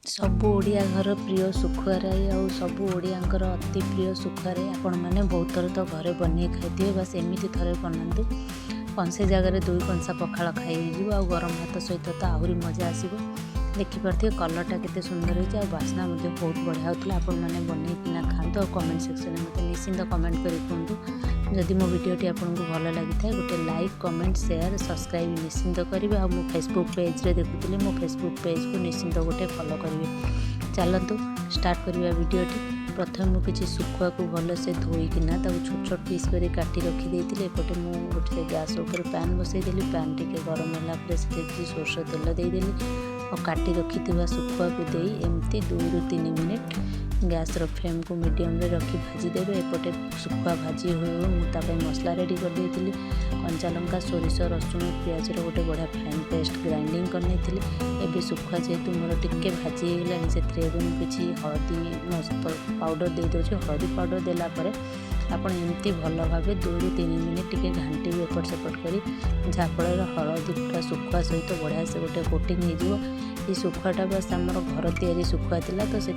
सबु ओडिया घर प्रिय सुखुआराई आउ सबु ओडियांकर अति प्रिय सुखुआराई आपण मैंने बहुत थर तो घरे बन खाई बस एमती थे बनातु कंसे जगह दुई कंसा पखाड़ खाई आ गरम भात सहित तो आहरी मजा आसो देखिपे कलरटा केते सुंदर हो बास्ना बहुत बढ़िया होता आपण मैंने बनईकिना खातु और कमेंट सेक्शन में मतलब निश्चिंत कमेंट कर कहतु जदि मो वीडियोटी आपको भल लगी था गोटे लाइक कमेंट शेयर सब्सक्राइब निश्चिंत करेंगे और मो फेसबुक पेज रे देखुली मो फेसबुक पेज को निश्चिंत गोटे फॉलो करेंगे। चलतु स्टार्ट करवा वीडियोटी। प्रथम मु किसी सुखुआ को भल से धोईकिना छोट छोट पीस कर काटी रखी एपटे मु गोटे गैस ऊपर पैन बसईदेली पैन टी गरम होगा सोरष तेल देदेली और काटी रखी सुखुआ को दे एमती 2 ରୁ 3 मिनिट गैस फ्लेम को मीडियम रे रखी भाजीदेवे। एपटे सुखुआ भाजी हो मुझे मसला रेडी कर देती कंचा लंका सोरिष रसुण पियाज गोटे बढ़िया फाइन पेस्ट ग्राइंडिंग करनी एवं सुखुआ जेहेतु मोर टिके भाजी होगा से किसी हलदी पाउडर दे दूसरी हलदी पाउडर देलापर आपड़ एमती भल भाव 2 ରୁ 3 मिनिट टिके घाटी एपट सेपट कर जहाँफल हलदी पूरा सुखुआ सहित बढ़िया से गोटे कोटिंग हो सुखुआटा बस आम घर तैयारी सुखुआ थिला तो से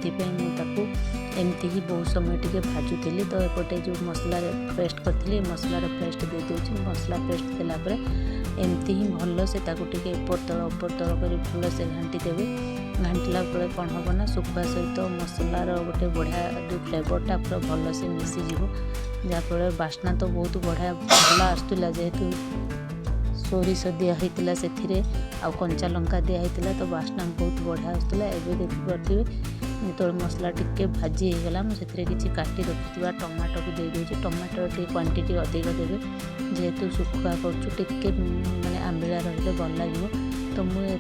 एमती ही बहुत समय टिके भाजुली तो एपटे जो मसला पेस्ट करी मसलार पेस्ट दे दूसरी मसला पेस्ट देलापर एमती ही भल से टे ऊपर तल कर भल से घाटी देवे। घाटिला कौन हम ना सुखुआ सहित मसलार गोटे बढ़िया जो फ्लेवरटा पूरा भल से मिसीज जहाँफल बास्ना तो बहुत बढ़िया भल आसूला जेहेतु सोरिष दिहला से आउ कंचा लंका दिहला तो बास्ना बहुत बढ़िया आसूला। एवं देखिपे जो मसला टिके भाजी होगला मुझे किसी काटी रखी टमाटो को दे दूसरी टमाटो टी क्वांटिटी अधिक देवे जेहेतु सुखुआ कर माने आंबिला रही भल लगे तो मुझे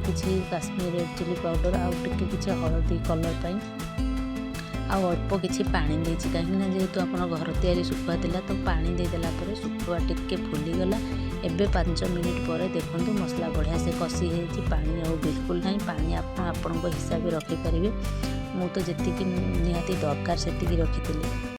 किसी काश्मीर रेड चिली पाउडर आउे किसी हलदी कलर पाई आउ अल्प किसी पानी देती कहीं जेहेतु आप घर तैयारी सुखुआ थिला तो पानी देदेला सुखुआ टिके फुलीगला। एबे 5 मिनिट पर देखो मसला बढ़िया से कषि होती पानी आ बिल्कुल ना पानी आपण हिसाब रखिपारे। मु तो जी निहाती दरकार से रखी।